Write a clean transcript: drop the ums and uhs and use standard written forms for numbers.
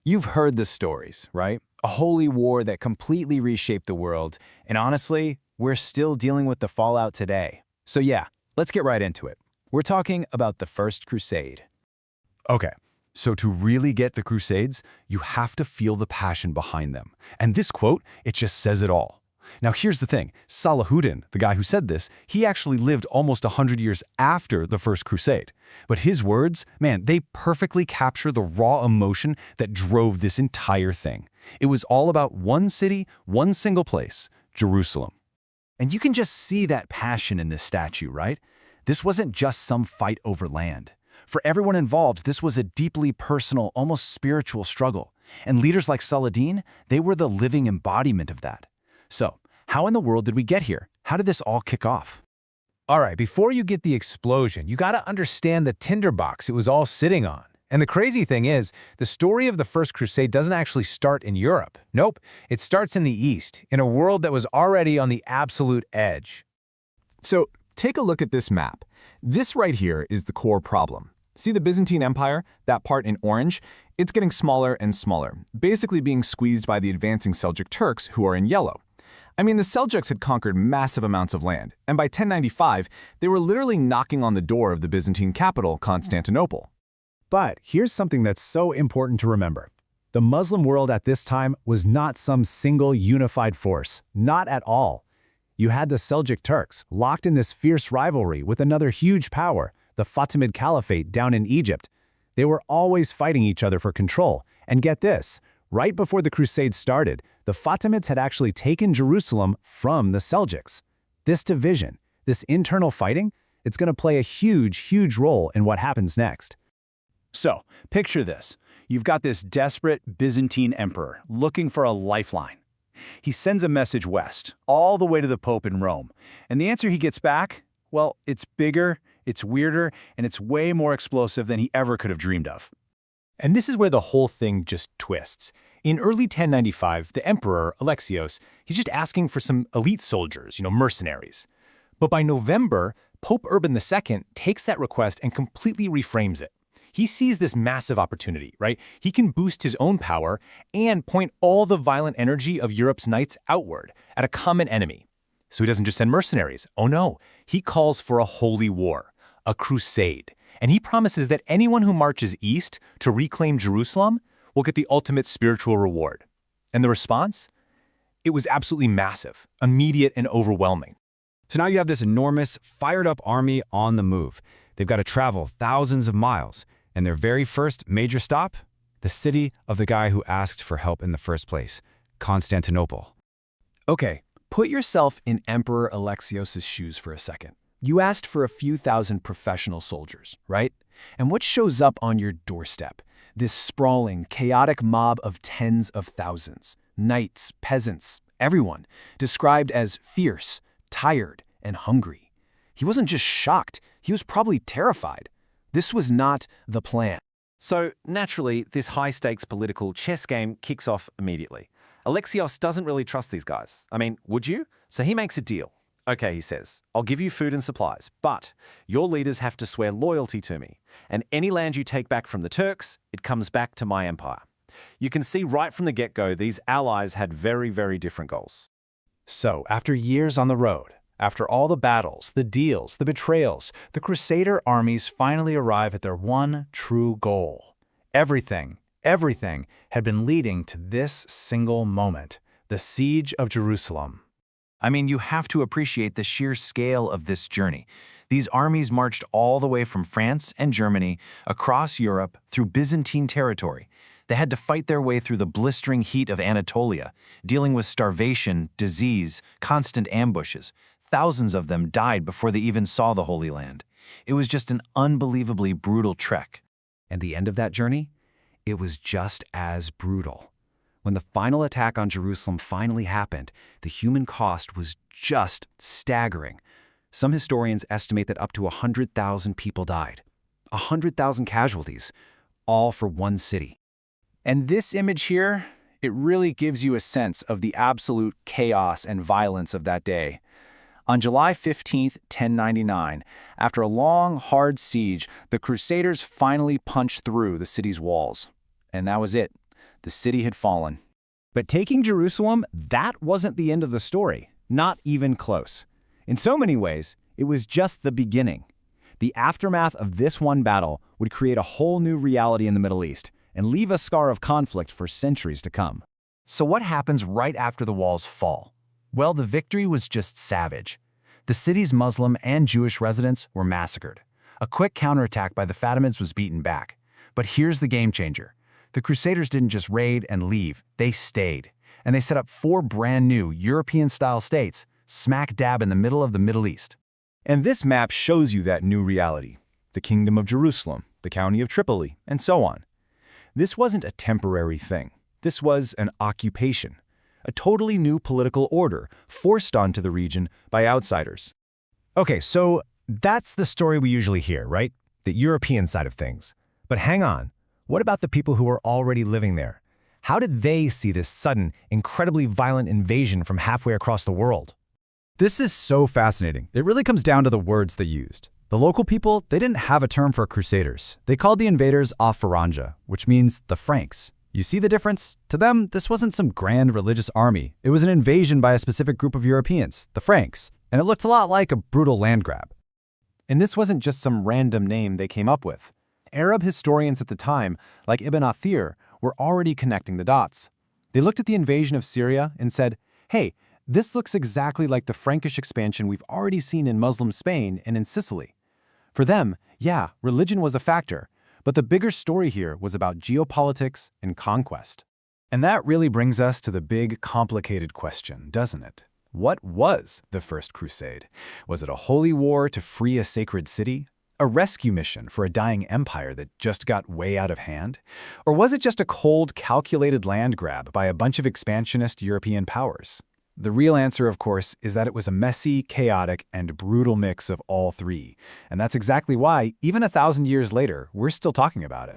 You've heard the stories, right? A holy war that completely reshaped the world, and honestly, we're still dealing with the fallout today. So yeah, let's get right into it. We're talking about the First Crusade. Okay, so to really get the Crusades, you have to feel the passion behind them. And this quote, it just says it all. Now here's the thing, Salahuddin, the guy who said this, he actually lived almost 100 years after the First Crusade. But his words, man, they perfectly capture the raw emotion that drove this entire thing. It was all about one city, one single place, Jerusalem. And you can just see that passion in this statue, right? This wasn't just some fight over land. For everyone involved, this was a deeply personal, almost spiritual struggle. And leaders like Saladin, they were the living embodiment of that. So, how in the world did we get here? How did this all kick off? All right, before you get the explosion, you gotta understand the tinderbox it was all sitting on. And the crazy thing is, the story of the First Crusade doesn't actually start in Europe. Nope, it starts in the East, in a world that was already on the absolute edge. So, take a look at this map. This right here is the core problem. See the Byzantine Empire, that part in orange? It's getting smaller and smaller, basically being squeezed by the advancing Seljuk Turks, who are in yellow. I mean, the Seljuks had conquered massive amounts of land, and by 1095, they were literally knocking on the door of the Byzantine capital, Constantinople. But here's something that's so important to remember. The Muslim world at this time was not some single unified force, not at all. You had the Seljuk Turks locked in this fierce rivalry with another huge power, the Fatimid Caliphate down in Egypt. They were always fighting each other for control. And get this, right before the Crusades started, the Fatimids had actually taken Jerusalem from the Seljuks. This division, this internal fighting, it's going to play a huge role in what happens next. So, picture this. You've got this desperate Byzantine emperor looking for a lifeline. He sends a message west, all the way to the Pope in Rome. And the answer he gets back, well, it's bigger, it's weirder, and it's way more explosive than he ever could have dreamed of. And this is where the whole thing just twists. In early 1095, the emperor, Alexios, he's just asking for some elite soldiers, mercenaries. But by November, Pope Urban II takes that request and completely reframes it. He sees this massive opportunity, right? He can boost his own power and point all the violent energy of Europe's knights outward at a common enemy. So he doesn't just send mercenaries. Oh no, he calls for a holy war, a crusade. And he promises that anyone who marches east to reclaim Jerusalem will get the ultimate spiritual reward. And the response? It was absolutely massive, immediate and overwhelming. So now you have this enormous, fired-up army on the move. They've got to travel thousands of miles. And their very first major stop? The city of the guy who asked for help in the first place, Constantinople. Okay, put yourself in Emperor Alexios' shoes for a second. You asked for a few thousand professional soldiers, right? And what shows up on your doorstep? This sprawling, chaotic mob of tens of thousands. Knights, peasants, everyone, described as fierce, tired, and hungry. He wasn't just shocked, he was probably terrified. This was not the plan. So, naturally, this high-stakes political chess game kicks off immediately. Alexios doesn't really trust these guys. I mean, would you? So he makes a deal. Okay, he says, I'll give you food and supplies, but your leaders have to swear loyalty to me. And any land you take back from the Turks, it comes back to my empire. You can see right from the get-go, these allies had very different goals. So, after years on the road, after all the battles, the deals, the betrayals, the Crusader armies finally arrive at their one true goal. Everything had been leading to this single moment, the siege of Jerusalem. I mean, you have to appreciate the sheer scale of this journey. These armies marched all the way from France and Germany across Europe through Byzantine territory. They had to fight their way through the blistering heat of Anatolia, dealing with starvation, disease, constant ambushes. Thousands of them died before they even saw the Holy Land. It was just an unbelievably brutal trek. And the end of that journey? It was just as brutal. When the final attack on Jerusalem finally happened, the human cost was just staggering. Some historians estimate that up to 100,000 people died. 100,000 casualties, all for one city. And this image here, it really gives you a sense of the absolute chaos and violence of that day. On July 15, 1099, after a long, hard siege, the Crusaders finally punched through the city's walls. And that was it. The city had fallen. But taking Jerusalem, that wasn't the end of the story. Not even close. In so many ways, it was just the beginning. The aftermath of this one battle would create a whole new reality in the Middle East and leave a scar of conflict for centuries to come. So what happens right after the walls fall? Well, the victory was just savage. The city's Muslim and Jewish residents were massacred. A quick counterattack by the Fatimids was beaten back. But here's the game changer. The Crusaders didn't just raid and leave, they stayed. And they set up 4 brand new European-style states, smack dab in the middle of the Middle East. And this map shows you that new reality. The Kingdom of Jerusalem, the County of Tripoli, and so on. This wasn't a temporary thing. This was an occupation. A totally new political order forced onto the region by outsiders. Okay, so that's the story we usually hear, right? The European side of things. But hang on, what about the people who were already living there? How did they see this sudden, incredibly violent invasion from halfway across the world? This is so fascinating. It really comes down to the words they used. The local people, they didn't have a term for crusaders. They called the invaders Faranja, which means the Franks. You see the difference? To them, this wasn't some grand religious army. It was an invasion by a specific group of Europeans, the Franks, and it looked a lot like a brutal land grab. And this wasn't just some random name they came up with. Arab historians at the time, like Ibn Athir, were already connecting the dots. They looked at the invasion of Syria and said, hey, this looks exactly like the Frankish expansion we've already seen in Muslim Spain and in Sicily. For them, yeah, religion was a factor, but the bigger story here was about geopolitics and conquest. And that really brings us to the big, complicated question, doesn't it? What was the First Crusade? Was it a holy war to free a sacred city? A rescue mission for a dying empire that just got way out of hand? Or was it just a cold, calculated land grab by a bunch of expansionist European powers? The real answer, of course, is that it was a messy, chaotic, and brutal mix of all three. And that's exactly why, even 1,000 years later, we're still talking about it.